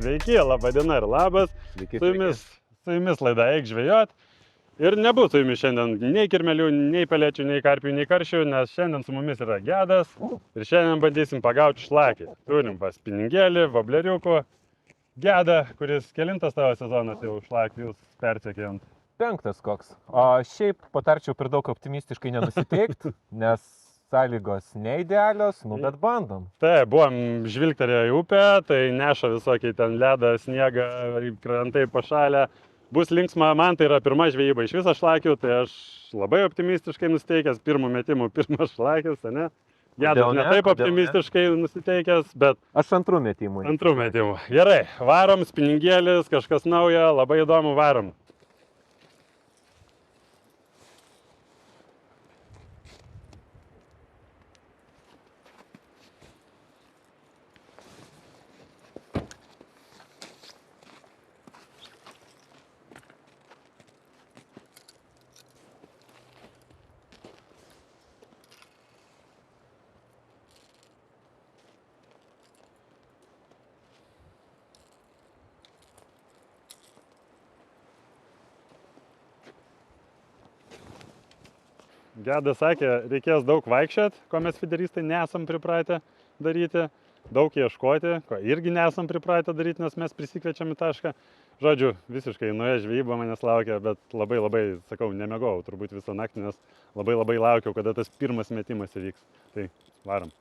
Sveiki, laba diena ir labas. Sveiki, Su jumis laida Eik žvejot. Ir nebus su jumis šiandien nei kirmelių, nei pelėčių, nei karpių, nei karšių, nes šiandien su mumis yra Gedas. Ir šiandien bandysim pagauti šlakį. Turim pas spiningėlį, vobleriukų. Geda, kuris kelintas tavo sezonas jau šlakį jūs persekėjant. 5 koks. O šiaip patarčiau per daug optimistiškai nenusiteikti, nes sąlygos neidealios, bet bandom. Tai, buvom žvilgterėję į upę, tai neša visokiai ten ledą, sniegą, krantai pašalę. Bus linksma, man tai yra pirma žvejyba iš viso šlakių, tai aš labai optimistiškai nusteikęs, pirmų metimų pirmas šlakis, ne? Gedas ne taip optimistiškai nusiteikęs, bet... Aš antrų metimų. Antrų metimų. Gerai, varom, spiningėlis, kažkas naujo, labai įdomu, varom. Gedas sakė, reikės daug vaikščiot, ko mes fideristai nesam pripratę daryti, daug ieškoti, ko irgi nesam pripratę daryti, nes mes prisikviečiam į tašką. Žodžiu, visiškai nauja žvejyba manęs laukia, bet labai, sakau, nemegojau turbūt visą naktį, nes labai laukiau, kada tas pirmas metimas įvyks. Tai varom.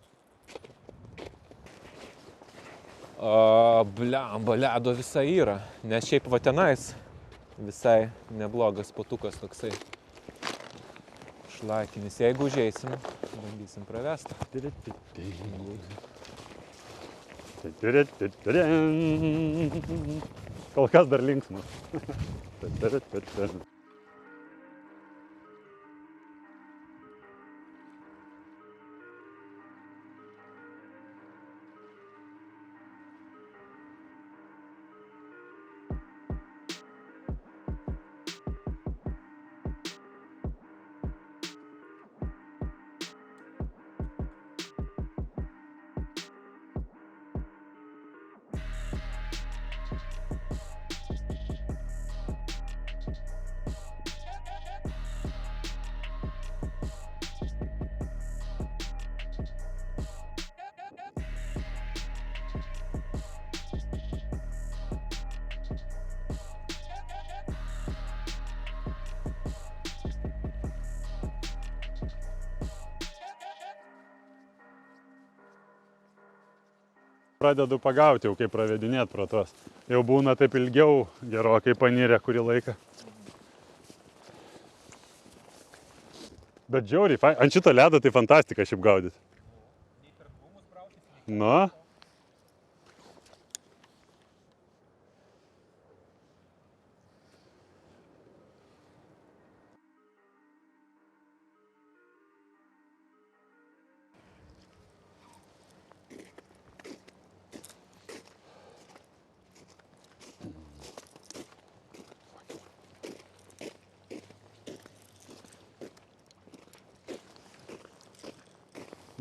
Blemba, ledo visai yra, nes šiaip va tenais visai neblogas potukas toksai. Šlakinis. Jeigu užeisim, bandysim pravesti. Kol kas dar linksmas. Pradedu pagauti jau, kaip pravedinėt pro tuos. Jau būna taip ilgiau, gerokai panirę kurį laiką. Bet žiauriai, ant šito ledo tai fantastika šiaip gaudyti. Nu.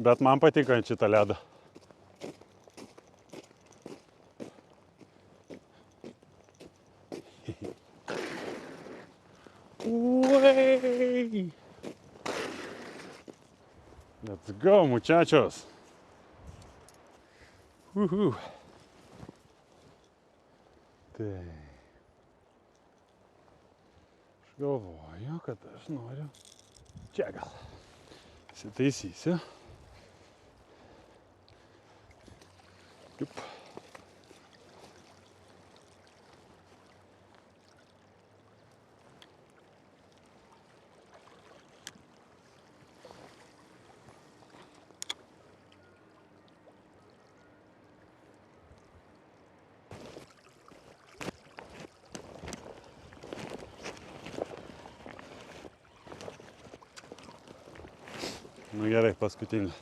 Bet man patinka ant šitą ledą. Uai! Let's go, muchachos! Tai. Aš galvoju, kad aš noriu. Čia gal. Sitaisysiu. Jup. Nu gerai, paskutinį.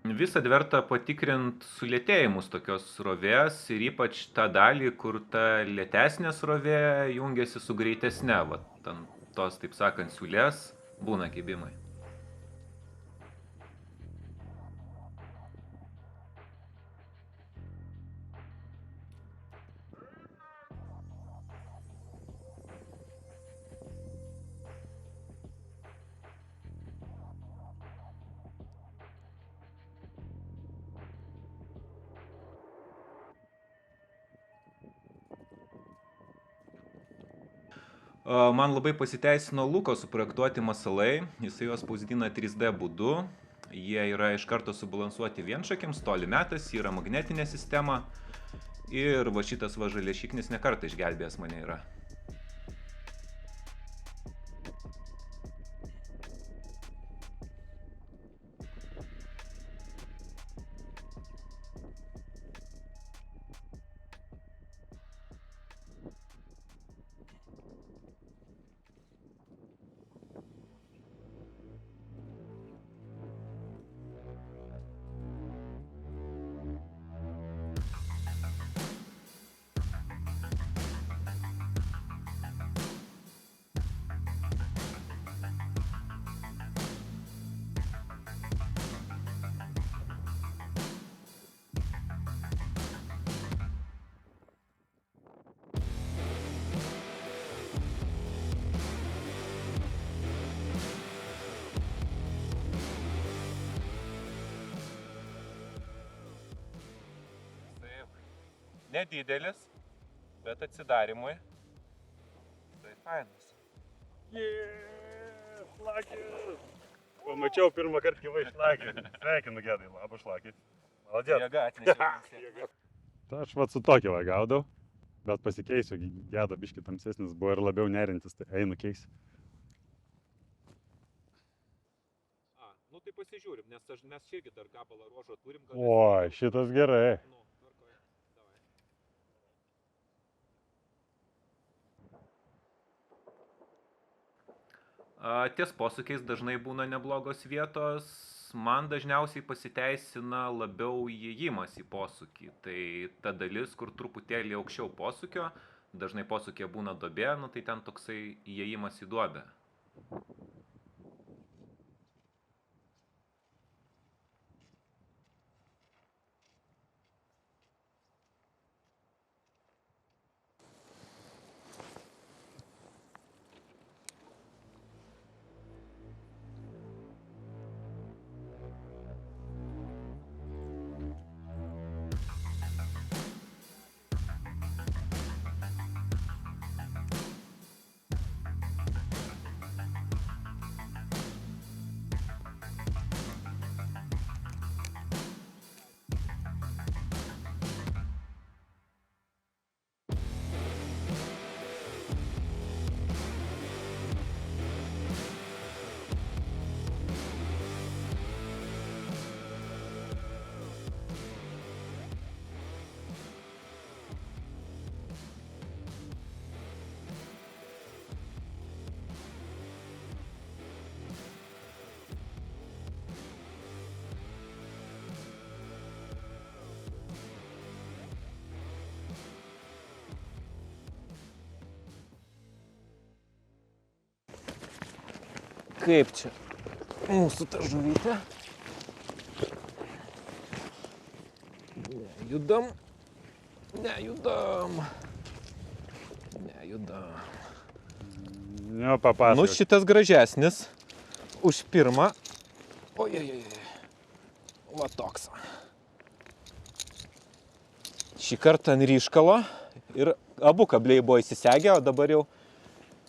Visad verta patikrinti sulėtėjimus tokios srovės ir ypač tą dalį, kur ta lėtesnė srovė jungiasi su greitesne, va, tos, taip sakant, siūlės būna kibimai. Man labai pasiteisino Luko suprojektuoti masalai, jisai juos spausdina 3D būdu, jie yra iš karto subalansuoti vienšakiams, toli metas, yra magnetinė sistema ir va šitas va žaliašiknis ne kartą išgelbėjęs mane yra. Nedidelis, bet atsidarimui. Tai fainas. Šlakis! Pamačiau pirmą kartą gyvai šlakį. Sveikinu, Gedai, labas šlakį. Maladėt. Jėga atnešė. Tai aš vat su tokia va gaudau, bet pasikeisiu, Geda biški tamsesnis buvo ir labiau nerintis, tai einu keisiu. Nu tai pasižiūrim, nes mes irgi dar gabalą ruožo turim. Oi, šitas gerai. Ties posūkiais dažnai būna neblogos vietos, man dažniausiai pasiteisina labiau įėjimas į posūkį. Tai ta dalis, kur truputėlį aukščiau posūkio, dažnai posūkė būna duobė, nu tai ten toksai įėjimas į duobę. Kaip čia mūsų ta žuvytė? Nejudam. Jo, papasakok. Nu šitas gražesnis už pirmą. Ojojoj. Va toks. Šį kartą ant ryškalo ir abu kabliai buvo įsisegę, o dabar jau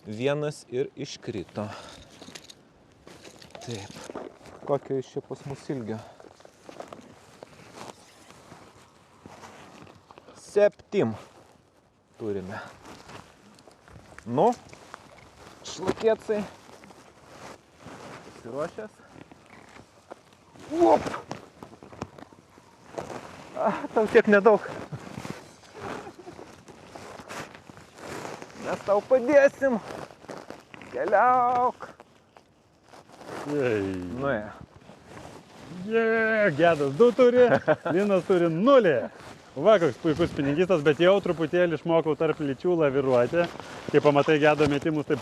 vienas ir iškrito. Taip. Kokio iš čia pas mus ilgio? 7 turime. Nu, šlakėcai. Pasiruošęs. Op! Tau tiek nedaug. Mes tau padėsim. Keliauk. Ei. Nuėjo. Gedas 2 turi, Linas turi 0. Va, koks puikus pinigystas, bet jau truputėlį išmokau tarp lyčių laviruoti. Kai pamatai Gedo metimus, taip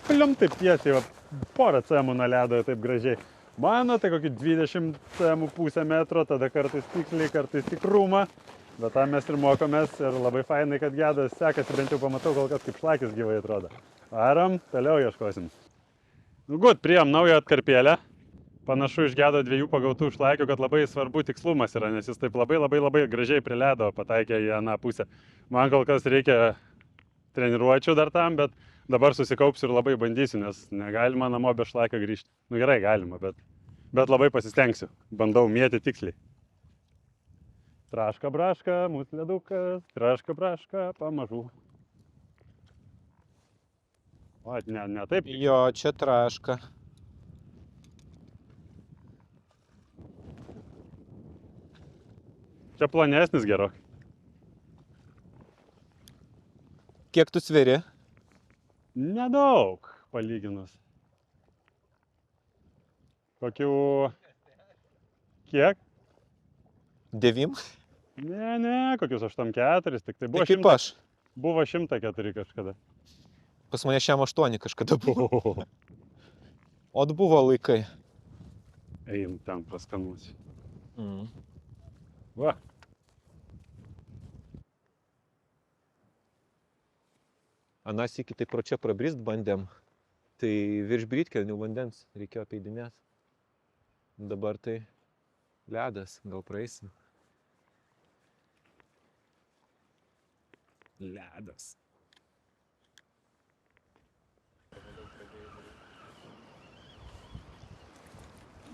plium, taip tiesiai, va, porą cemų nuo ledo, taip gražiai. Mano, tai kokį 20 cemų pusę metro, tada kartais tiksliai, kartais tikrumą. Bet tam mes ir mokomės ir labai fainai, kad Gedas sekasi, bent jau pamatau, kol kas kaip šlakis gyvai atrodo. Varom, toliau ieškosim. Nu, gut, priėjom naują atkarpėlę. Panašu iš Gedo 2 pagautų šlakių, kad labai svarbu tikslumas yra, nes jis taip labai gražiai prie ledo pataikė į aną pusę. Man kol kas reikia treniruočių dar tam, bet dabar susikaupsiu ir labai bandysiu, nes negalima namo be šlakio grįžti. Nu gerai, galima, bet labai pasistengsiu. Bandau mėti tiksliai. Traška braška, mūsų ledukas, traška braška, pamažu. O, ne taip. Jo, čia traška. Čia plonesnis gerokai. Kiek tu sveri? Nedaug, palyginus. Kokių... Kiek? 9? Ne, kokius 8-4, tik tai buvo, Tai kaip aš. Buvo 104 kažkada. Pas mane šiam 8 kažkada buvo. O buvo laikai. Eim ten praskanuosiu. Mm. Va. Anas iki tai pro čia prabrist bandėm. Tai virš brytkelnių vandens reikėjo apeidinėt. Dabar tai ledas, gal praeisim. Ledas.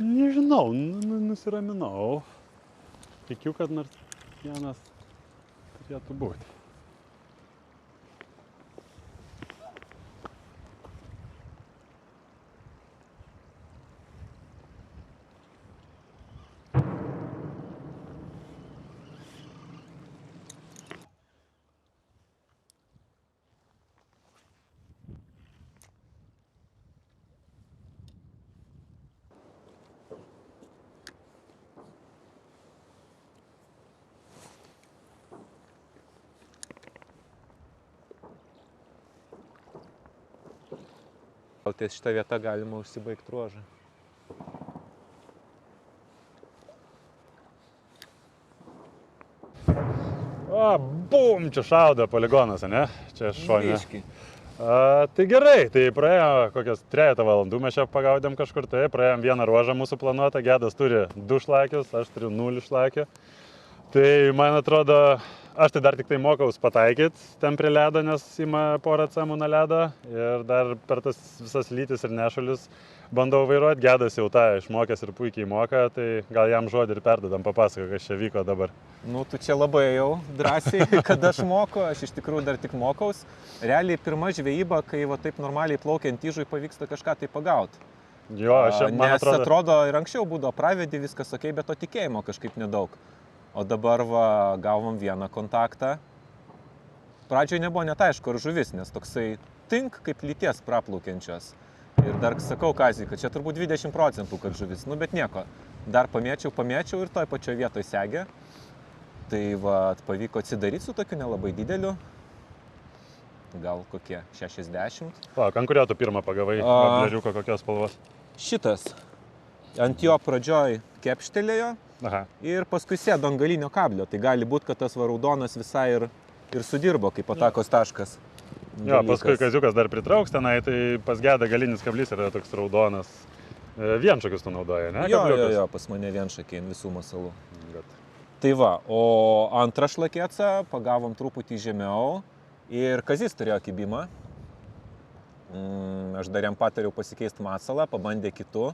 Nežinau, nusiraminau. Tikiu, kad nors vienas turėtų būti. Gal ties šitą vietą galima užsibaigti ruožą. O, bum, čia šaudo poligonas, ne? Čia šonė. Biškį. Tai gerai, tai praėjo kokias 3 valandų mes čia pagaudėm kažkur, tai praėjom vieną ruožą mūsų planuotą, Gedas turi 2 šlakius, aš turiu 0 šlakių. Tai man atrodo, aš tai dar tik tai mokaus pataikyti ten prie ledo, nes ima porą cemų nuo ledo ir dar per tas visas lytis ir nešulius bandau vairuoti. Gedas jau tą išmokęs ir puikiai moka, tai gal jam žodį ir perdodam, papasako, kas čia vyko dabar. Nu, tu čia labai jau drąsiai, kad aš moku, aš iš tikrųjų dar tik mokaus. Realiai pirma žvejyba, kai va taip normaliai plaukiant įžui pavyksta kažką tai pagauti. Jo, aš man Nes atrodo ir anksčiau būdavo pravedį, viskas okei, bet to tikėjimo kažkaip nedaug. O dabar va, gavom vieną kontaktą. Pradžioje nebuvo net aišku, ar žuvis, nes toksai tink kaip lyties praplaukiančios. Ir dar sakau Kaziui, kad čia turbūt 20%, kad žuvis. Nu, bet nieko. Dar pamėčiau ir toj pačioj vietoj segė. Tai va, pavyko atsidaryti su tokiu nelabai dideliu. Gal kokie 60. Ant kurio tu pirmą pagavai, vableriuko kokios spalvos? Šitas. Ant jo pradžioj kepštelėjo. Aha. Ir paskui sėdo ant galinio kablio. Tai gali būti, kad tas raudonas visai ir sudirbo kaip atakos taškas. Jo, paskui Kaziukas dar pritrauks tenai, tai pas Gedą galinis kablys yra toks raudonas. Vienšakius tu naudoji, ne? Jo, pas mane vienšakiai ant visų masalų. Tai va, o antrą šlakėcą pagavom truputį žemiau ir Kazys turėjo kibimą. Aš dar jam patariau pasikeisti masalą, pabandė kitu.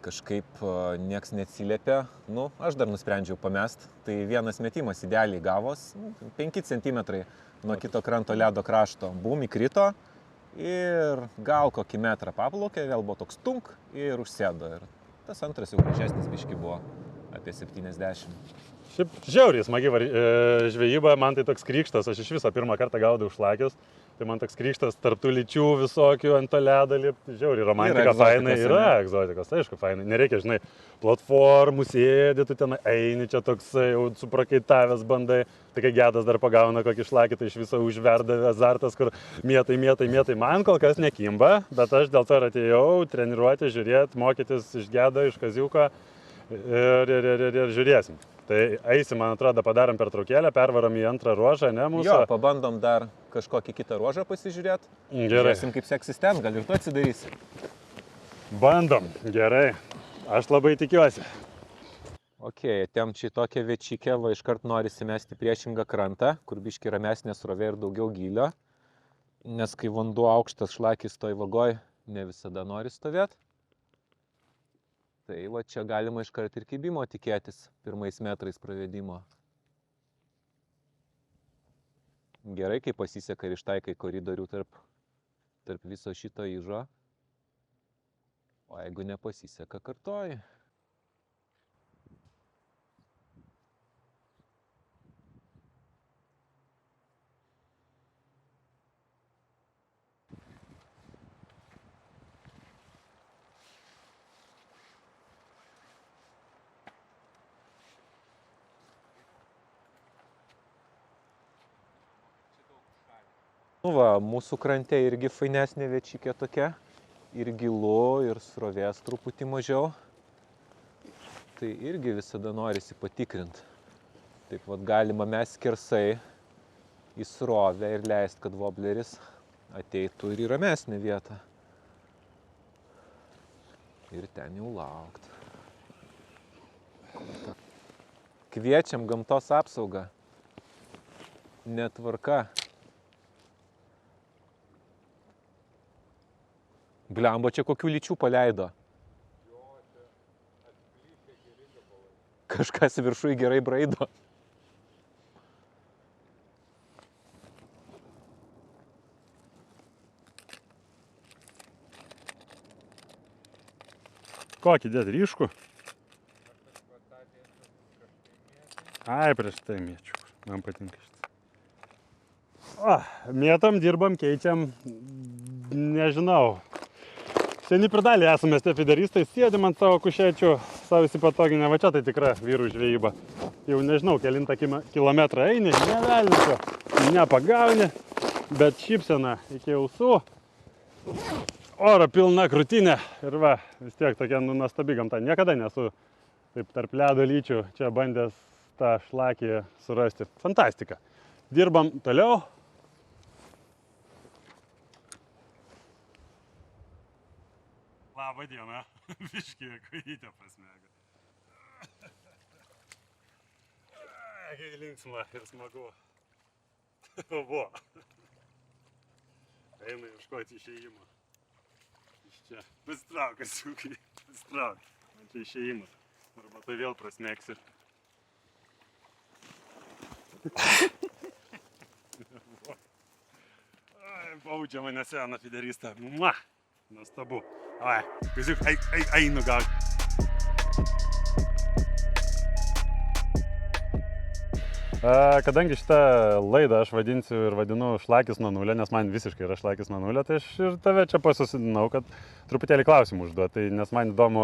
Kažkaip nieks neatsiliepė. Nu, aš dar nusprendžiau pamest. Tai vienas metimas idealiai gavos. 5 cm nuo kito kranto ledo krašto. Bum, įkrito. Ir gal kokį metrą paplaukė, vėl buvo toks tunk ir užsėdo. Ir tas antras jau gražesnis biški buvo. Apie 70. Šiaip žiauriai smagi žvejyba, man tai toks krikštas. Aš iš viso pirmą kartą gaudau šlakius. Tai man toks krikštas tarptų lyčių visokių ant to ledo lipti. Žiauriai, romantika fainai yra, egzotikos, aišku, fainai. Nereikia, žinai, platformų sėdi, tu ten eini, čia toksai jau suprakaitavęs bandai. Tai kai Gedas dar pagauna kokį šlakį, tai iš viso užverda azartas, kur mėtai. Man kol kas nekimba, bet aš dėl to ir atėjau treniruoti, žiūrėti, mokytis iš Gedo, iš Kaziuko ir žiūrėsim. Tai eisim, man atrodo, padarom pertraukėlę, pervarom į antrą ruožą, ne mūsų? Jo, pabandom dar kažkokį kitą ruožą pasižiūrėti. Gerai. Žiūrėsim, kaip seksis ten, gal ir tu atsidarysi. Bandom, gerai. Aš labai tikiuosi. Ok, atėjom čia į tokią viečikę, va iškart norisi mesti priešingą krantą, kur biški ramesnė srovė ir daugiau gylio. Nes kai vanduo aukštas šlakis toj vagoj, ne visada nori stovėti. Tai va čia galima iškart ir kibimo tikėtis pirmais metrais pravedimo. Gerai, kai pasiseka ir ištaikai koridorių tarp viso šito įžo. O jeigu nepasiseka, kartoji. Nu va, mūsų krante irgi fainesnė viečikė tokia. Ir gilu, ir srovės truputį mažiau. Tai irgi visada norisi patikrinti. Taip vat galima mes skersai į srovę ir leist, kad wobleris ateitų ir į ramesnę vietą. Ir ten jau laukt. Kviečiam gamtos apsaugą. Netvarka. Blemba, čia kokių lyčių paleido. Kažkas viršui gerai braido. Kokį dėt ryškų? Ai, prieš tai mėčiu. Man patinka šitas. Mėtam, dirbam, keičiam. Nežinau. Seni pridalį esame stefideristai, sėdim ant savo kušečių, savo įsipatoginę, va čia tai tikra vyrų žvejyba. Jau nežinau, kelintą kilometrą eini, nevelničio, nepagauni, bet šypsena iki ausų, oro pilna krūtinė ir va, vis tiek tokia nuostabi gamta. Niekada nesu taip tarp ledo lyčių čia bandęs tą šlakį surasti. Fantastika. Dirbam toliau. Labą dieną, biškį kojytę prasmega. Kai linksma ir smagu. Buvo. Eina ieškoti išėjimo. Iš čia. Pasitrauk, Kaziukai. Pasitrauk. Man čia išėjimas. Arba tai vėl prasmegsi. Baudžia mane seną fideristą. Nuostabu. Ai, Kaziuk, einu gal. Kadangi šitą laidą aš vadinsiu ir vadinu šlakis nuo nulio, nes man visiškai yra šlakis nuo nulio, tai aš ir tave čia pasisodinau, kad truputėlį klausimų užduoti. Tai nes man įdomu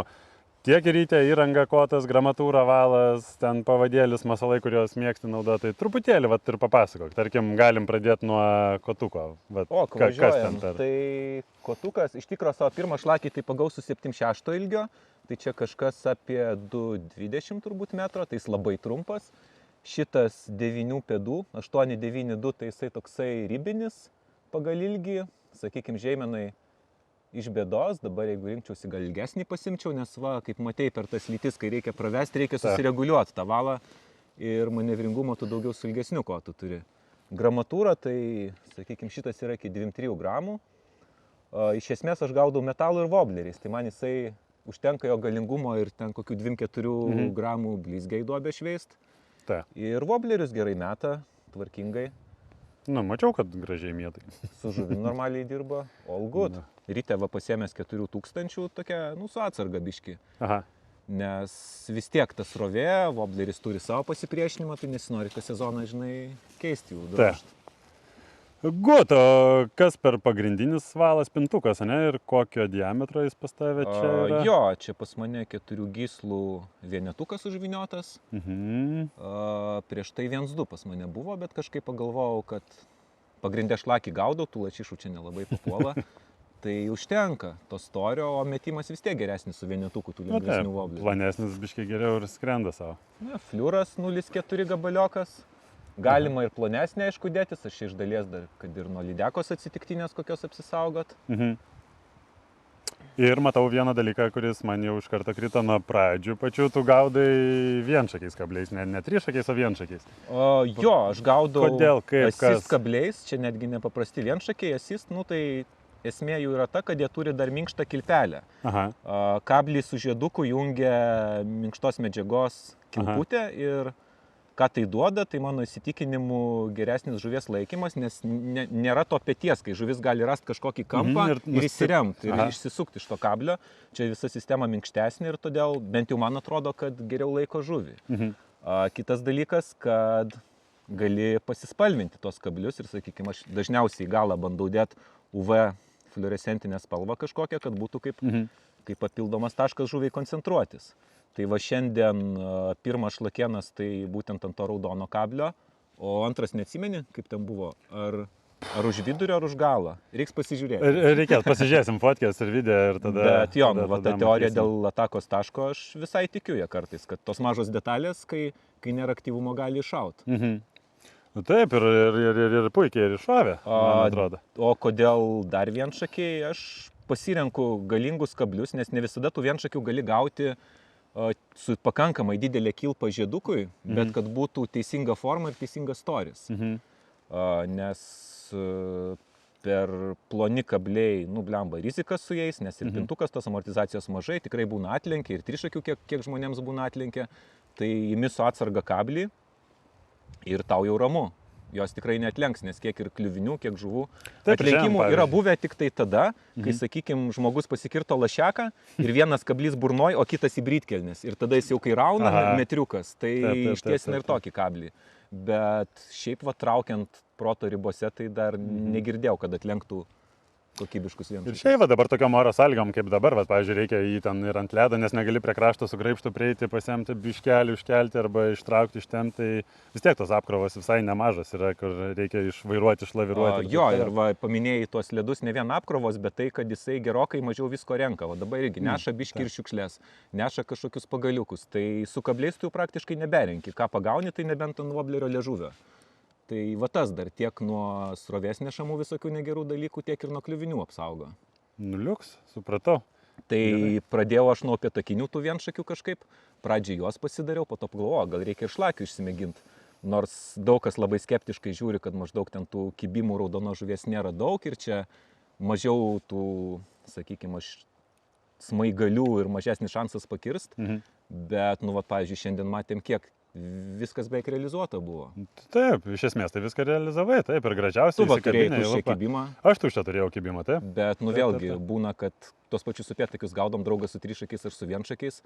tiek ryte įranga, kotas, gramatūra, valas, ten pavadėlis, masalai, kuriuos mėgsti naudoti. Tai truputėlį vat, ir papasakok. Tarkim, galim pradėti nuo kotuko. Vat, kas ten per? Tai kotukas, iš tikro savo pirmą šlakį tai pagausiu 7,6 ilgio. Tai čia kažkas apie 2,20 turbūt metro, tai jis labai trumpas. Šitas 9 pėdų, 8,92, tai jisai toksai ribinis pagal ilgį. Sakykime, žeimenai iš bėdos, dabar jeigu rinkčiausi gal ilgesnį pasimčiau, nes va, kaip matei, per tas lytis, kai reikia pravesti, reikia susireguliuoti tą valą ir manevringumo tu daugiau su ilgesniu kotu turi. Gramatūra, tai, sakykime, šitas yra iki 2-3 gramų. Iš esmės aš gaudau metalų ir wobleriais, tai man jisai užtenka jo galingumo ir ten kokių 2-4 gramų blizgiai duobę šveist. Ir woblerius gerai meta, tvarkingai. Nu, mačiau, kad gražiai mėtai. Su žuvim normaliai dirba, all good. Ryte va pasiėmęs 4,000 tokia, nu, su atsarga biški. Aha. Nes vis tiek tas srovė, wobleris turi savo pasipriešinimą, tai nesinori tą sezoną, žinai, keisti jų drožti. Gut, o kas per pagrindinis valas pintukas, ne? Ir kokio diametro jis pas tave čia yra? Jo, čia pas mane 4 gyslų vienetukas užviniotas. Prieš tai 1-2 pas mane buvo, bet kažkaip pagalvojau, kad pagrindė šlakį gaudau, tų lašišų čia nelabai papuola. Tai užtenka to storio, o metimas vis tiek geresnis su vienetuku tų lengvesnių voblerių. Planesnis biškiai geriau ir skrenda savo. Fliuras 0,4 gabaliokas. Galima ir plonesnė, aišku, dėtis, aš iš dalies dar, kad ir nuo lydekos atsitiktinės kokios apsisaugot. Ir matau vieną dalyką, kuris man jau iš karto krito nuo pradžių pačių, tu gaudai vienšakiais kabliais, ne trišakiais, o vienšakiais. Jo, aš gaudau Kodėl, kaip, kas? asist kabliais, čia netgi nepaprasti vienšakiai, asist, tai esmė jų yra ta, kad jie turi dar minkštą kilpelę. Kablį su žieduku jungia minkštos medžiagos kilputė ir ką tai duoda, tai mano įsitikinimu geresnis žuvies laikymas, nes nėra to peties, kai žuvis gali rasti kažkokį kampą ir įsiremti ir išsisukti iš to kablio. Čia visa sistema minkštesnė ir todėl bent jau man atrodo, kad geriau laiko žuvį. Kitas dalykas, kad gali pasispalvinti tos kablius ir, sakykime, aš dažniausiai į galą bandau dėti UV fluorescentinę spalvą kažkokią, kad būtų kaip papildomas taškas žuviai koncentruotis. Tai va šiandien pirmas šlakienas tai būtent ant to raudono kablio, o antras neatsimeni, kaip ten buvo, ar už vidurio, ar už galą. Reiks pasižiūrėti. Reikės, pasižiūrėsim fotkės ir video ir tada... Bet jo, ta teorija dėl atakos taško, aš visai tikiu ją kartais, kad tos mažos detalės, kai nėra aktyvumo, gali iššauti. Taip, ir puikiai ir iššovė, man atrodo. O kodėl dar vienšakiai? Aš pasirenku galingus kablius, nes ne visada tų vienšakių gali gauti su pakankamai didelė kilpa žiedukui, bet kad būtų teisinga forma ir teisingas storis. Nes per ploni kabliai, blemba rizika su jais, nes ir pintukas tos amortizacijos mažai, tikrai būna atlenkia ir trišakių, kiek žmonėms būna atlenkia, tai imi su atsarga kablį ir tau jau ramu. Jos tikrai neatlenks, nes kiek ir kliuvinių, kiek žuvų atlenkimų yra buvę tik tai tada, kai, sakykime, žmogus pasikirto lašiaką ir vienas kablys burnoj, o kitas į brytkelnes. Ir tada jis jau kai rauna metriukas, tai ištiesina ir tokį kablį. Bet šiaip traukiant proto ribose, tai dar negirdėjau, kad atlenktų kokybiškus vienus. Ir šiaip dabar tokiom oro sąlygom, kaip dabar, pavyzdžiui, reikia jį ten ir ant ledo, nes negali prie krašto su graibštu prieiti, pasiemti biškelį, užkelti arba ištraukti iš ten, tai vis tiek tos apkrovos visai nemažas yra, kur reikia išvairuoti, išlaviruoti. Jo, ir paminėjai tuos ledus ne vien apkrovos, bet tai, kad jisai gerokai mažiau visko renka. O dabar irgi neša biškį ir šiukšlės, neša kažkokius pagaliukus. Tai su kabliais tu praktiškai neberenki. Ką pagauni, tai nebent ant voblerio liežuvio. Tai va tas dar tiek nuo srovės nešamų visokių negerų dalykų, tiek ir nuo kliuvinių apsaugo. Liuks, supratau. Tai pradėjau aš nuo pietakinių tų vienšakių kažkaip. Pradžiai juos pasidariau, po to pagalvojau, gal reikia ir šlakių išsimėginti. Nors daug kas labai skeptiškai žiūri, kad maždaug ten tų kibimų raudonos žuvies nėra daug ir čia mažiau tų, sakykime, smaigalių ir mažesnis šansas pakirst. Bet, pavyzdžiui, šiandien matėm kiek. Viskas beveik realizuota buvo. Taip, iš esmės tai viską realizavai, taip, ir gražiausiai įsikabinai tuščią kibimą. Aš tuščią turėjau kibimą, taip. Bet, vėlgi, būna, kad tos pačius upėtakius gaudom draugas su trišakiais ar su vienšakiais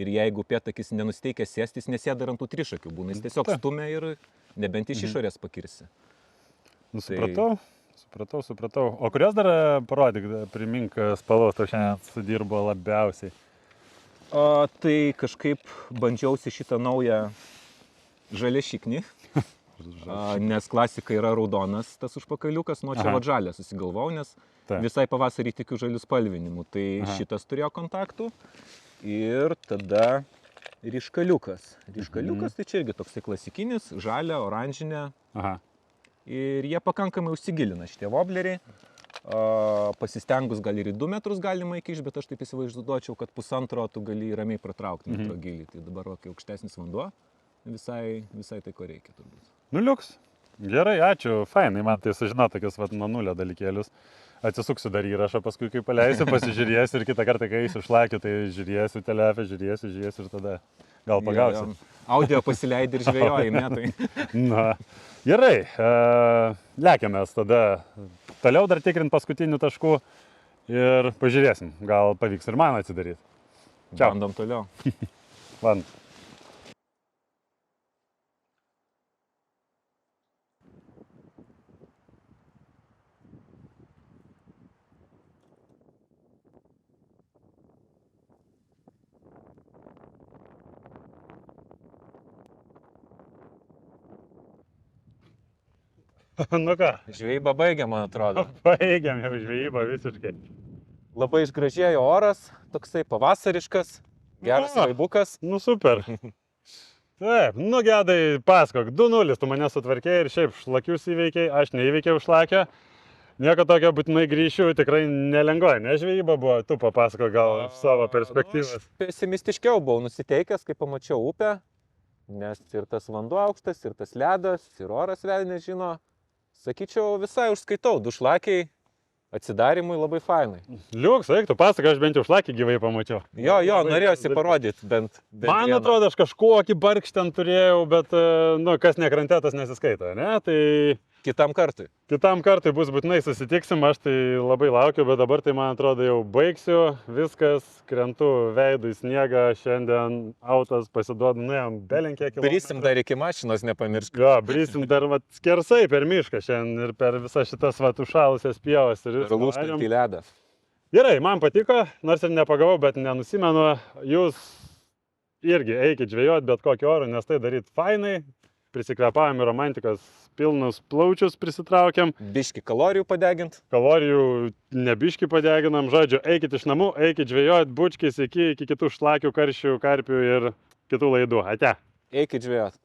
ir jeigu upėtakis nenusteikęs sėstis, nesėda ant tų trišakių, būna jis tiesiog stumia ir nebent iš išorės pakirsi. Supratau. O kurios dar parodyk, primink spalvos, tau šiandien sudirbo labiausiai? Tai kažkaip bandžiausi šitą naują žalę šiknį, nes klasika yra raudonas tas užpakaliukas, nuo čia žalę susigalvau, nes visai pavasarį tikiu žalių spalvinimų. Tai šitas turėjo kontaktų ir tada ryškaliukas. Ryškaliukas tai čia irgi toksai klasikinis, žalia, oranžinė ir jie pakankamai užsigilina šitie vobleriai. Pasistengus gal ir į 2 metrus galima įkišti, bet aš taip įsivaizduočiau, kad 1,5 tu gali ramiai pratraukti metro gilį. Tai dabar, kai aukštesnis vanduo, visai tai, ko reikia turbūt. Liuks. Gerai, ačiū. Fainai, man tai sužinot tokius nuo nulio dalykėlius. Atsisuksiu dar įrašą, paskui kai paleisiu, pasižiūrėsiu ir kitą kartą, kai eisiu šlakiu, tai žiūrėsiu telefę, žiūrėsiu ir tada gal pagausiu. Audio pasileidi ir žvejoji metai. Na, gerai, lekiamės tada. Toliau dar tikrint paskutinių taškų ir pažiūrėsim, gal pavyks ir man atsidaryti. Bandom toliau. Bandom. Nu ką, Žvejyba baigia, man atrodo. baigiam jau žvejybą visiškai. Labai išgražėjo oras, toksai pavasariškas, geras O. vaibukas. Nu super. Taip, nu Gedai, pasakok, 2-0 tu mane sutvarkėjai ir šiaip šlakius įveikiai, aš neįveikiau šlakę. Nieko tokio būtinai grįšiu, tikrai nelengva, ne žvejyba buvo, tu papasakok gal savo perspektyvas. Aš pesimistiškiau buvau nusiteikęs, kai pamačiau upę, nes ir tas vanduo aukštas, ir tas ledas, ir oras velnės žino. Sakyčiau, visai užskaitau, 2 šlakiai atsidarimui labai fainai. Liuks, eik, tu pasakok, aš bent jau šlakį gyvai pamačiau. Jo, Labai norėjosi dalykas. parodyti bent Man vieną. atrodo, aš kažkokį barkštį ten turėjau, bet, nu, kas nekrantetas nesiskaito, ne? Tai Kitam kartui. kitam kartui bus būtinai susitiksim, aš tai labai laukiu, bet dabar tai man atrodo jau baigsiu, viskas, krentu veidų į sniegą, šiandien autas pasiduoda, nuėjom belenkiek kilometrų. Brisim dar iki mašinos, nepamiršk. Jo, brisim dar vat, skersai per mišką šiandien ir per visas šitas vat, užšalusias pievas. Ir Ir viską lūžtant darėm. į ledą. Gerai, man patiko, nors ir nepagavau, bet nenusimenu, jūs irgi eikit žvejot bet kokį orą, nes tai daryt fainai, prisikvepavom ir romantikos pilnus plaučius prisitraukiam, Biški kalorijų padegint. kalorijų nebiški padeginam, žodžiu, eikit iš namų, eikit žvejot, bučkis iki kitų šlakių, karšių, karpių ir kitų laidų. Ate. Eikit žvejot.